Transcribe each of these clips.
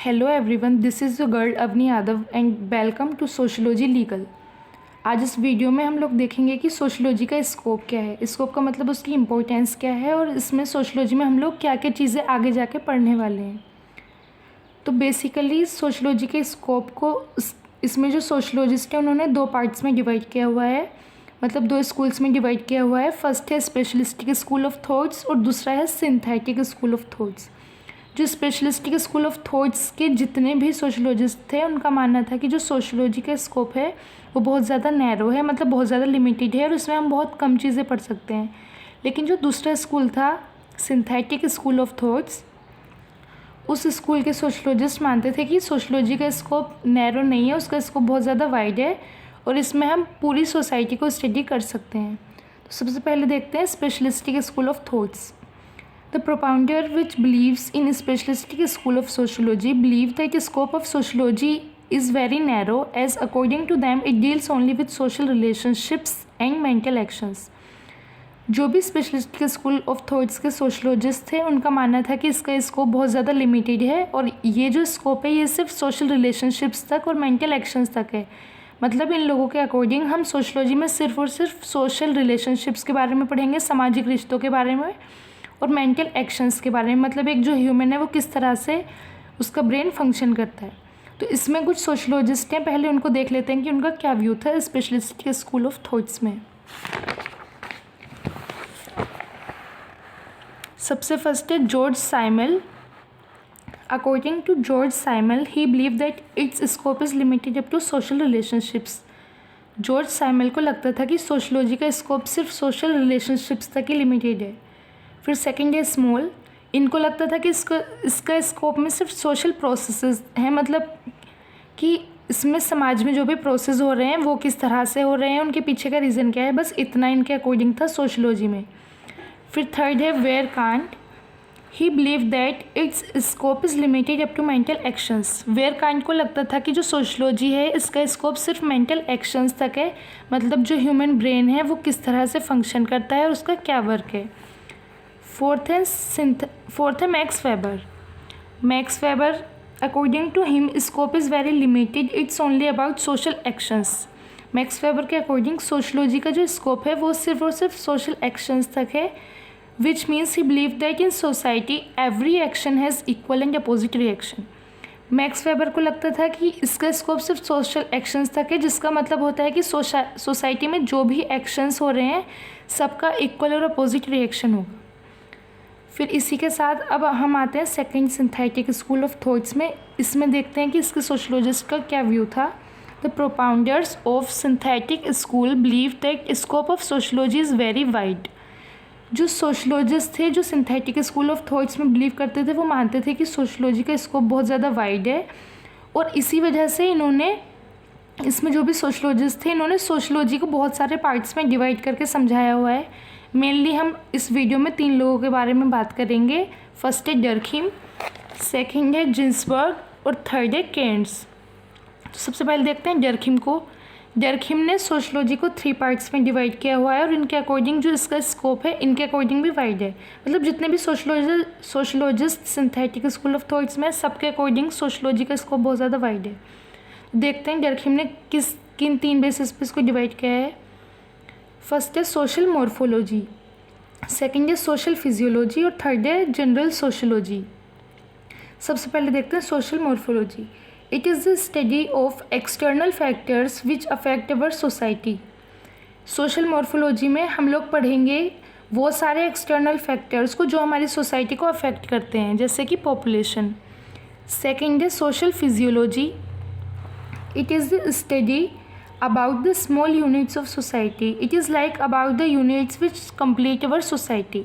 Hello everyone, this is your girl Avani Yadav and welcome to sociology legal. आज इस video में हम लोग देखेंगे कि सोशलॉजी का स्कोप क्या है, स्कोप का मतलब उसकी इम्पोर्टेंस क्या है और इसमें सोशलॉजी में हम लोग क्या क्या चीज़ें आगे जाके पढ़ने वाले हैं। तो बेसिकली सोशलॉजी के स्कोप को इसमें जो सोशलॉजिस्ट हैं उन्होंने दो पार्ट्स में डिवाइड किया हुआ है, मतलब दो स्कूल्स में डिवाइड किया हुआ है। फर्स्ट है स्पेशलिस्टिक स्कूल ऑफ थॉट्स और दूसरा है सिंथेटिक स्कूल ऑफ थॉट्स। जो स्पेशलिस्टिक स्कूल ऑफ थॉट्स के जितने भी सोशलॉजिस्ट थे उनका मानना था कि जो सोशलॉजी का स्कोप है वो बहुत ज़्यादा नैरो है, मतलब बहुत ज़्यादा लिमिटेड है और इसमें हम बहुत कम चीज़ें पढ़ सकते हैं। लेकिन जो दूसरा स्कूल था सिंथेटिक स्कूल ऑफ थॉट्स, उस स्कूल के सोशलॉजिस्ट मानते थे कि सोशलॉजी का स्कोप नैरो नहीं है, उसका स्कोप बहुत ज़्यादा वाइड है और इसमें हम पूरी सोसाइटी को स्टडी कर सकते हैं। तो सबसे पहले देखते हैं specialistic school of thoughts. The propounder, which believes in specialistic school of sociology, believe that the scope of sociology is very narrow, as according to them it deals only with social relationships and mental actions. जो भी स्पेशलिस्टिक school of thoughts के sociologist थे उनका मानना था कि इसका scope बहुत ज़्यादा लिमिटेड है और ये जो स्कोप है ये सिर्फ सोशल रिलेशनशिप्स तक और मेंटल एक्शंस तक है। मतलब इन लोगों के अकॉर्डिंग हम सोशलॉजी में सिर्फ और सिर्फ सोशल रिलेशनशिप्स के बारे में पढ़ेंगे, सामाजिक रिश्तों के बारे में और मेंटल एक्शंस के बारे में, मतलब एक जो ह्यूमन है वो किस तरह से उसका ब्रेन फंक्शन करता है। तो इसमें कुछ सोशलॉजिस्ट हैं, पहले उनको देख लेते हैं कि उनका क्या व्यू था स्पेशलिस्टिक स्कूल ऑफ थॉट्स में। सबसे फर्स्ट है George Simmel. According to George Simmel he believe that its scope is limited up to social relationships. George Simmel को लगता था कि सोशलॉजी का स्कोप सिर्फ सोशल रिलेशनशिप्स तक ही लिमिटेड है। फिर सेकंड है स्मॉल, इनको लगता था कि इसका स्कोप में सिर्फ सोशल प्रोसेसेस हैं, मतलब कि इसमें समाज में जो भी प्रोसेस हो रहे हैं वो किस तरह से हो रहे हैं, उनके पीछे का रीज़न क्या है, बस इतना इनके अकॉर्डिंग था सोशलॉजी में। फिर थर्ड है where Kant, he believe that its scope is limited up to mental actions. Where Kant को लगता था कि जो सोशलॉजी है इसका स्कोप सिर्फ मेंटल एक्शंस तक है, मतलब जो ह्यूमन ब्रेन है वो किस तरह से फंक्शन करता है और उसका क्या वर्क है। फोर्थ है Max Weber. Max Weber according to him scope is very limited, it's only about social actions. Max Weber के अकॉर्डिंग सोशलॉजी का जो स्कोप है वो सिर्फ और सिर्फ सोशल एक्शंस तक है, which means he believe that in society every action has equal and opposite reaction. Max weber को लगता था कि इसका स्कोप सिर्फ सोशल एक्शंस तक है, जिसका मतलब होता है कि सोसाइटी में जो भी एक्शंस हो रहे हैं सबका इक्वल और अपोजिट रिएक्शन होगा। फिर इसी के साथ अब हम आते हैं second synthetic school of thoughts में। इसमें देखते हैं कि इसके सोशलॉजिस्ट का क्या व्यू था। The propounders of synthetic school believe that scope of sociology is very wide. जो सोशलॉजिस्ट थे जो सिंथेटिक स्कूल ऑफ थॉट्स में बिलीव करते थे वो मानते थे कि सोशलॉजी का स्कोप बहुत ज़्यादा वाइड है और इसी वजह से इन्होंने इसमें जो भी सोशलॉजिस्ट थे इन्होंने सोशलॉजी को बहुत सारे पार्ट्स में डिवाइड करके समझाया हुआ है। मेनली हम इस वीडियो में तीन लोगों के बारे में बात करेंगे। फर्स्ट है डर्खिम, सेकंड है जिन्सबर्ग और थर्ड है केन्स। तो सबसे पहले देखते हैं डर्खिम को। डर्खिम ने सोशलॉजी को 3 पार्ट्स में डिवाइड किया हुआ है और इनके अकॉर्डिंग जो इसका स्कोप है इनके अकॉर्डिंग भी वाइड है, मतलब जितने भी sociologist synthetic school of thoughts में सबके अकॉर्डिंग सोशलॉजी का स्कोप बहुत ज़्यादा वाइड है। देखते हैं डर्खिम ने किन 3 बेसिस पे इसको डिवाइड किया है। फर्स्ट है सोशल मॉर्फोलॉजी, सेकंड है सोशल फिजियोलॉजी और थर्ड है जनरल सोशलॉजी। सबसे पहले देखते हैं social morphology. It is the study of external factors which affect our society. Social morphology में हम लोग पढ़ेंगे वो सारे एक्सटर्नल फैक्टर्स को जो हमारी सोसाइटी को अफेक्ट करते हैं, जैसे कि पॉपुलेशन। सेकंड है social physiology. It is the study about the small units of society. It is like about the units which complete our society.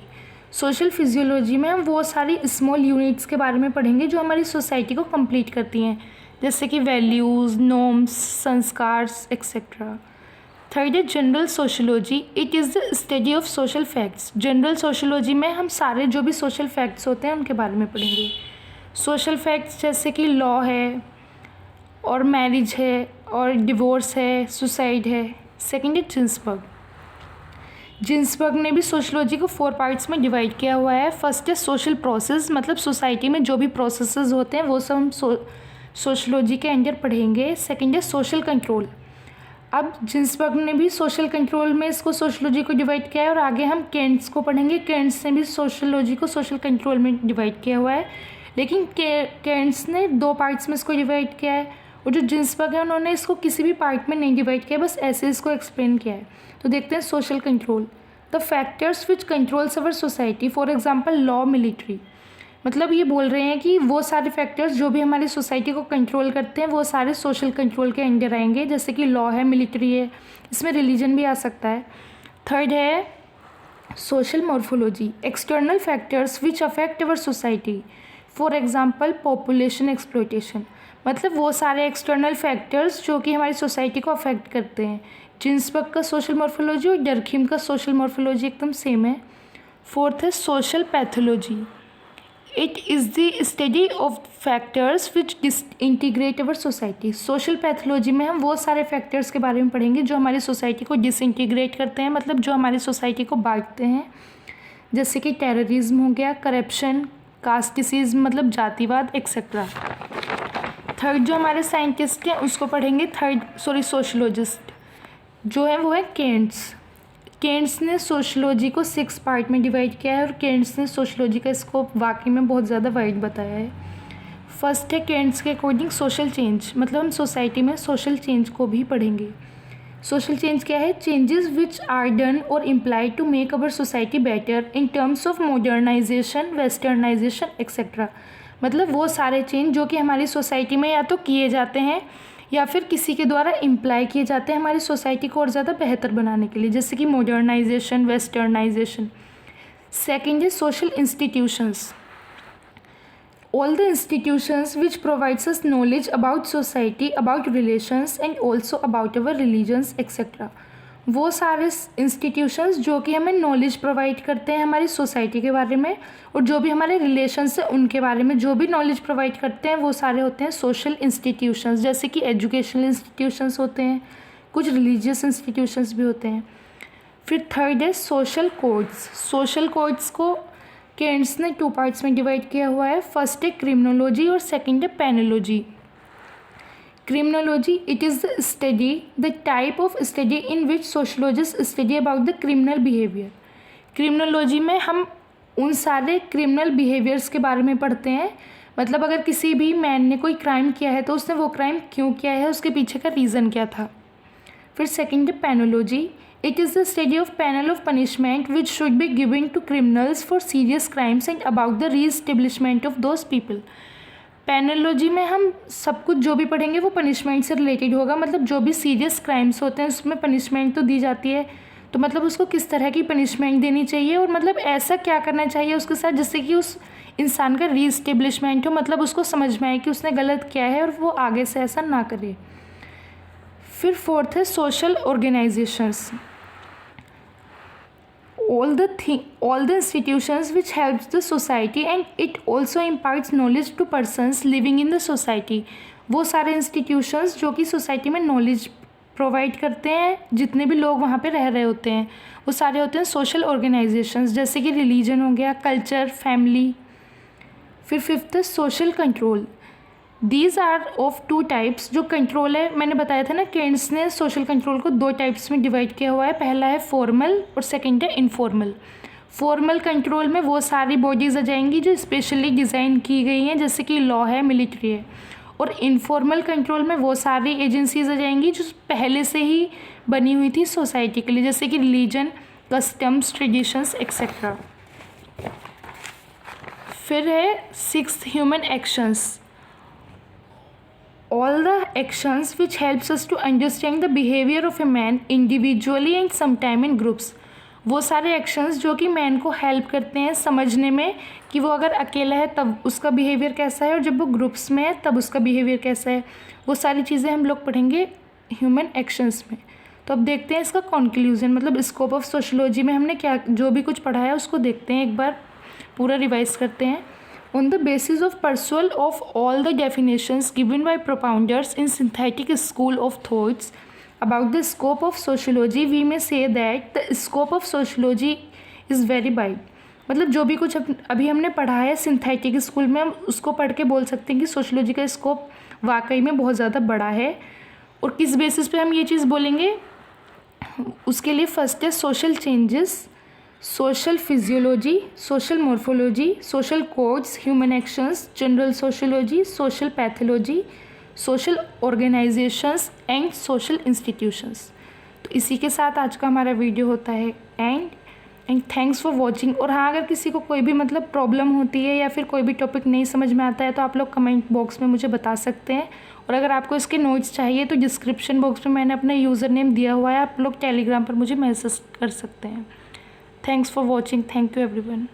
Social physiology में हम वो सारी स्मॉल यूनिट्स के बारे में पढ़ेंगे जो हमारी सोसाइटी को कंप्लीट करती हैं, जैसे कि वैल्यूज़, नॉर्म्स, संस्कार्स एक्सेट्रा। थर्ड है general sociology. It is the study of social facts. General sociology में हम सारे जो भी सोशल फैक्ट्स होते हैं उनके बारे में पढ़ेंगे। सोशल फैक्ट्स जैसे कि लॉ है और मैरिज है और डिवोर्स है, सुसाइड है। सेकंड है जिन्सबर्ग। जिन्सबर्ग ने भी सोशलॉजी को 4 पार्ट्स में डिवाइड किया हुआ है। फर्स्ट है सोशल प्रोसेस, मतलब सोसाइटी में जो भी प्रोसेसेस होते हैं वो सब हम सोशलॉजी के अंडर पढ़ेंगे। सेकंड है सोशल कंट्रोल। अब जिन्सबर्ग ने भी सोशल कंट्रोल में इसको सोशलॉजी को डिवाइड किया है और आगे हम केंट्स को पढ़ेंगे। केंट्स ने भी सोशलॉजी को सोशल कंट्रोल में डिवाइड किया हुआ है, लेकिन केंट्स ने 2 पार्ट्स में इसको डिवाइड किया है और जो जिन्सबर्ग है उन्होंने इसको किसी भी पार्ट में नहीं डिवाइड किया, बस ऐसे इसको एक्सप्लेन किया है। तो देखते हैं social control. The factors which controls our society, for example law, military. मतलब ये बोल रहे हैं कि वो सारे फैक्टर्स जो भी हमारी सोसाइटी को कंट्रोल करते हैं वो सारे सोशल कंट्रोल के अंडर आएंगे, जैसे कि लॉ है, मिलिट्री है, इसमें रिलीजन भी आ सकता है। थर्ड है social morphology, external factors which affect our society, for example population exploitation. मतलब वो सारे एक्सटर्नल फैक्टर्स जो कि हमारी सोसाइटी को अफेक्ट करते हैं। जिन्सबर्ग का सोशल मॉर्फोलॉजी और डर्खीम का सोशल मॉर्फोलॉजी एकदम सेम है। फोर्थ है social pathology, it is the study of factors which disintegrate our society. Social pathology में हम वो सारे फैक्टर्स के बारे में पढ़ेंगे जो हमारी सोसाइटी को डिसइंटीग्रेट करते हैं, मतलब जो हमारी सोसाइटी को बांटते हैं, जैसे कि टेररिज्म हो गया, करप्शन, कास्टिसिज्म मतलब जातिवाद एक्सेट्रा। थर्ड जो हमारे साइंटिस्ट हैं उसको पढ़ेंगे सोशलॉजिस्ट जो है वो है केंट्स। केंट्स ने सोशलॉजी को 6 पार्ट में डिवाइड किया है और केंट्स ने सोशलॉजी का स्कोप वाकई में बहुत ज़्यादा वाइड बताया है। फर्स्ट है केंट्स के अकॉर्डिंग सोशल चेंज, मतलब हम सोसाइटी में सोशल चेंज को भी पढ़ेंगे। सोशल चेंज क्या है? चेंजेस विच आर डन और implied to make our society better in terms of modernisation, westernisation etcetera. मतलब वो सारे चेंज जो कि हमारी सोसाइटी में या तो किए जाते हैं या फिर किसी के द्वारा इम्प्लाई किए जाते हैं हमारी सोसाइटी को और ज़्यादा बेहतर बनाने के लिए, जैसे कि मॉडर्नाइजेशन, वेस्टर्नाइजेशन। सेकेंड है social institutions, all the institutions which provides us knowledge about society, about relations and also about our religions etc. वो सारे इंस्टीट्यूशंस जो कि हमें नॉलेज प्रोवाइड करते हैं हमारी सोसाइटी के बारे में और जो भी हमारे रिलेशंस हैं उनके बारे में जो भी नॉलेज प्रोवाइड करते हैं वो सारे होते हैं सोशल इंस्टीट्यूशंस, जैसे कि एजुकेशनल इंस्टीट्यूशंस होते हैं, कुछ रिलीजियस इंस्टीट्यूशंस भी होते हैं। फिर थर्ड है सोशल कोड्स। सोशल कोड्स को केंट्स ने 2 पार्ट्स में डिवाइड किया हुआ है। फर्स्ट है क्रिमिनोलॉजी और सेकंड है penology. Criminology, it is the study, the type of study in which sociologist study about the criminal behaviour. Criminology में हम उन सारे क्रिमिनल बिहेवियर्स के बारे में पढ़ते हैं, मतलब अगर किसी भी मैन ने कोई क्राइम किया है तो उसने वो क्राइम क्यों किया है, उसके पीछे का रीज़न क्या था। फिर सेकंड है पेनोलॉजी, it is the study of panel of punishment which should be given to criminals for serious crimes and about the re-establishment of those people. पेनोलॉजी में हम सब कुछ जो भी पढ़ेंगे वो पनिशमेंट से रिलेटेड होगा, मतलब जो भी सीरियस क्राइम्स होते हैं उसमें पनिशमेंट तो दी जाती है, तो मतलब उसको किस तरह की पनिशमेंट देनी चाहिए और मतलब ऐसा क्या करना चाहिए उसके साथ जिससे कि उस इंसान का री-एस्टेब्लिशमेंट हो, मतलब उसको समझ में आए कि उसने गलत किया है और वो आगे से ऐसा ना करे। फिर फोर्थ है social organisations, all the institutions which helps the society and it also imparts knowledge to persons living in the society। वो सारे इंस्टीट्यूशंस जो कि सोसाइटी में नॉलेज प्रोवाइड करते हैं, जितने भी लोग वहाँ पे रह रहे होते हैं वो सारे होते हैं सोशल ऑर्गेनाइजेशंस, जैसे कि रिलीजन हो गया, कल्चर, फैमिली। फिर फिफ्थ है social control, these are of 2 types. जो कंट्रोल है मैंने बताया था ना, केंट्स ने सोशल कंट्रोल को 2 टाइप्स में डिवाइड किया हुआ है, पहला है फॉर्मल और सेकंड है इनफॉर्मल। फॉर्मल कंट्रोल में वो सारी बॉडीज़ आ जाएंगी जो स्पेशली डिज़ाइन की गई हैं, जैसे कि लॉ है, मिलिट्री है। और इनफॉर्मल कंट्रोल में वो सारी एजेंसीज आ जाएंगी जो पहले से ही बनी हुई थी सोसाइटी के लिए, जैसे कि रिलीजन, कस्टम्स, ट्रेडिशंस एक्सेट्रा। फिर है 6th human actions, all the actions which helps us to understand the behavior of a man individually and sometime in groups। वो सारे एक्शंस जो कि मैन को हेल्प करते हैं समझने में कि वो अगर अकेला है तब उसका बिहेवियर कैसा है और जब वो ग्रुप्स में है तब उसका बिहेवियर कैसा है, वो सारी चीज़ें हम लोग पढ़ेंगे ह्यूमन एक्शंस में। तो अब देखते हैं इसका कंक्लूजन, मतलब स्कोप ऑफ सोशलॉजी में हमने क्या जो भी कुछ पढ़ा है उसको देखते हैं, एक बार पूरा रिवाइज करते हैं। On the basis of pursuit of all the definitions given by propounders in synthetic school of thoughts, about the scope of sociology we may say that the scope of sociology is very wide. मतलब जो भी कुछ अभी हमने पढ़ा है synthetic school में, हम उसको पढ़ के बोल सकते हैं कि सोशियोलॉजी का स्कोप वाकई में बहुत ज़्यादा बड़ा है। और किस बेसिस पे हम ये चीज़ बोलेंगे, उसके लिए फर्स्ट है social changes, social physiology, social morphology, social codes, human actions, general sociology, social pathology, social organisations and social institutions. तो इसी के साथ आज का हमारा वीडियो होता है एंड थैंक्स फॉर वॉचिंग। और हाँ, अगर किसी को कोई भी मतलब प्रॉब्लम होती है या फिर कोई भी टॉपिक नहीं समझ में आता है तो आप लोग कमेंट बॉक्स में मुझे बता सकते हैं। और अगर आपको इसके नोट्स चाहिए तो डिस्क्रिप्शन बॉक्स में मैंने अपना यूज़र नेम दिया हुआ है, आप लोग टेलीग्राम पर मुझे मैसेज कर सकते हैं। Thanks for watching. Thank you everyone.